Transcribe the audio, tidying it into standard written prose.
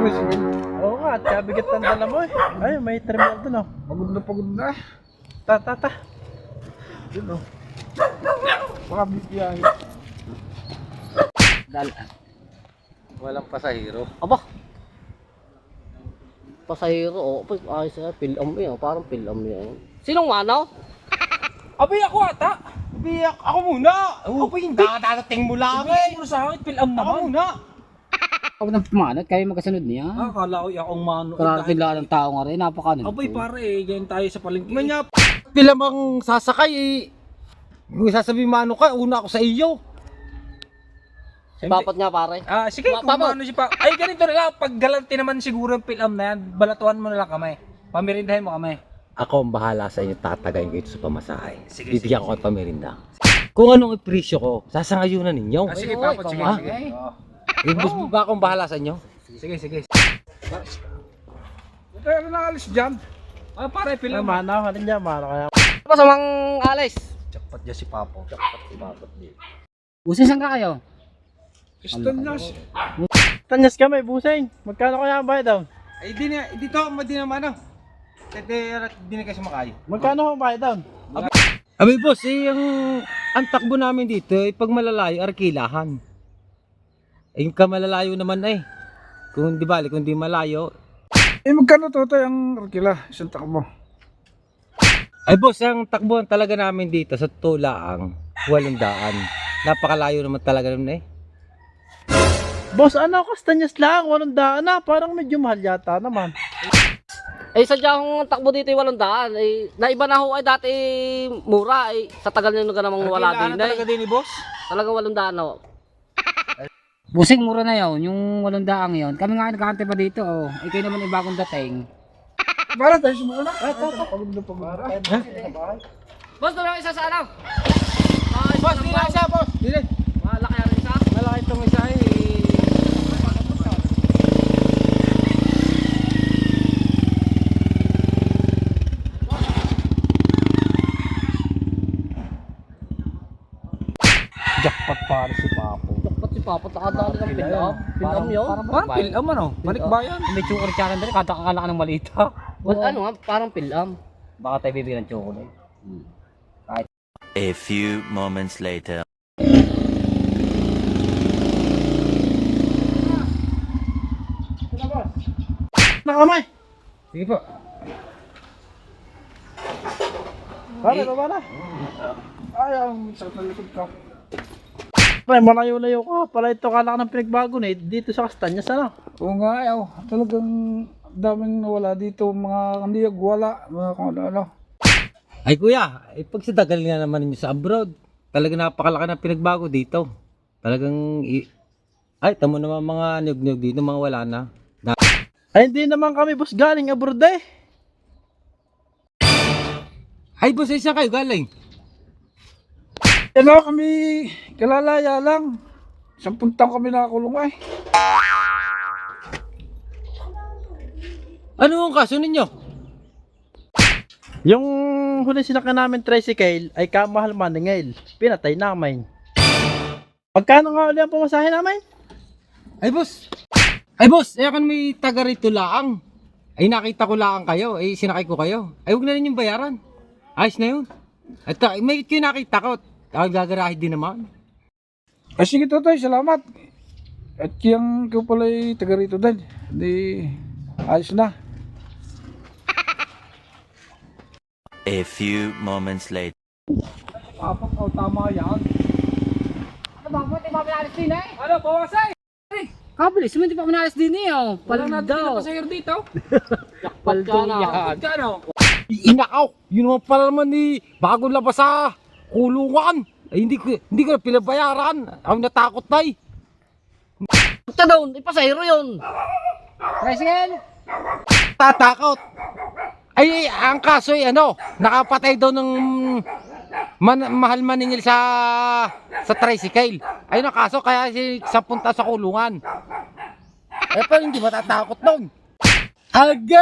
tricycle. Oo nga, at kabigat ang dala mo eh. Ay, may terminal dun oh. Pagod na. Ta. Dun oh. Baka bibiyahe. Walang pasahero. Aba. Pasahero, oh. Ayos na, film yan. Parang film yan. Sinong manaw? Abay ako ata. Abay ako muna. Abay hindi. Dadating mo lang eh. Ano sa akin, pilam Ako naman. muna. Ako nang pumanat, kayo magkasunod niya. Akala ko akong mano. Karating lang ng tao nga rin, napakanin. Abay pare eh, ganyan tayo sa palengke. Manya, pila bang sasakay eh. Kung sasabihin mano ka, una ako sa iyo. Papat nga pare. Sige, kung mano si pa. Ay, ganito na lang. Pag galanti naman siguro yung pilam na yan, balatuan mo na lang kami. Pamirindahin mo kami. Ako ang bahala sa inyo, tatagayin ko ito sa pamasahe. Bibigyan ko ng pamirinda. Kung anong ipresyo ko, sasangayunan ninyo. Sige, Papa, sige, ha? sige. Ibus ba akong bahala sa inyo? Sige. Tayo na alis dyan. Pare, Ay, pilam. manaw, halin dyan, manaw kaya. Ano sa mga alis? Jackpot dyan si Papo. Busin saan ka kayo? Estanyas. Tanyas kami, busing. Magkano kaya ang bayad daw? Ay, dito, di na mano. Di na kayo sumakay. Magkano ang bayad daw? Abi boss, ang takbo namin dito, pag malalayo, arkilahan. Yung kamalalayo naman kung di bali, kung di malayo. Magkano to tayo ang arkila? Isang takbo. Ay boss, ang takbuhan talaga namin dito sa Tulaang, 800. Napakalayo naman talaga naman Boss, ano, Tanyas lang, 800 na. Parang medyo mahal yata naman. Eh, sadya akong takbo dito yung 800. Eh, naiba na ho ay dati mura. Eh, sa tagal nyo ka namang wala din talaga din ni boss. Talagang 800 na ho. Busing mura na yun, yung 800 yun. Kami nga nagkakante pa dito, oh. Ikaw naman ibagong dating. Para tayo sumuna. Pagod na. Boss, doon lang isa sa ano? Boss, di na siya, boss. Di na. Malaki na rin isa. Malaki itong isa eh. Jackpot para si Papo. Dapat si Papa nakadali ng pilam. Pilam yun. Parang pilam ano? Balikbayan. May tsukor siya rin, kada kakala ka ng malita. Ano nga, parang pilam. Baka tayo bibigyan ng chocolate. A few moments later. Nakamay! Sige po. Pare, baba na. Ay, ang sakit na likod ka. Pare, malayo-layo ka. Pala ito kala ka ng pinagbago na dito sa Tanyas ano. Oo nga, ayaw. Talagang daming nawala dito. Mga kandiyag, wala. Mga kung ano. Ay kuya, pag sa tagal nga naman ninyo sa abroad, talaga napakalaki na pinagbago dito. Talagang, ay, tamo naman mga niyog-niyog dito, mga wala na. Ay, hindi naman kami boss galing abroad eh. Ay boss, saan kayo galing? Ano kami, kalalaya lang. 10 taon kami nakakulong ay. Ano ang kaso ninyo? Yung huli sinakyan namin tricycle ay kamahal maningil. Pinatay namin. Magkano nga ulit ang pamasahe namin? Ay boss, akan may taga rito laang. Ay nakita ko laang kayo, ay sinakay ko kayo. Ay huwag na rin yung bayaran. Ayos na yun. At may kayo nakita ko, gagarahe din naman. Ay sige Totoy, salamat. At kiyang ko pala'y taga rito din. Di ayos na. A few moments later. Papa, tama yan. Ano ba, buti pa pinalis din eh? Ano, pawasay? Kabilis, hindi pa pinalis din eh, oh. Wala natin Paldaw. pinapasayar dito. Paldo yan. Ano? Inakaw, yun naman pala naman bago labas sa kulungan. Ay hindi ko na pinabayaran. Ako natakot na Ito doon, ipasahero yun. Tricycle! Tatakot. Ay, ang kaso ay nakapatay daw ng mahal maningil sa tricycle. Ayun ang kaso, kaya sa punta sa kulungan. Eh, pero hindi matatakot nun. Agay!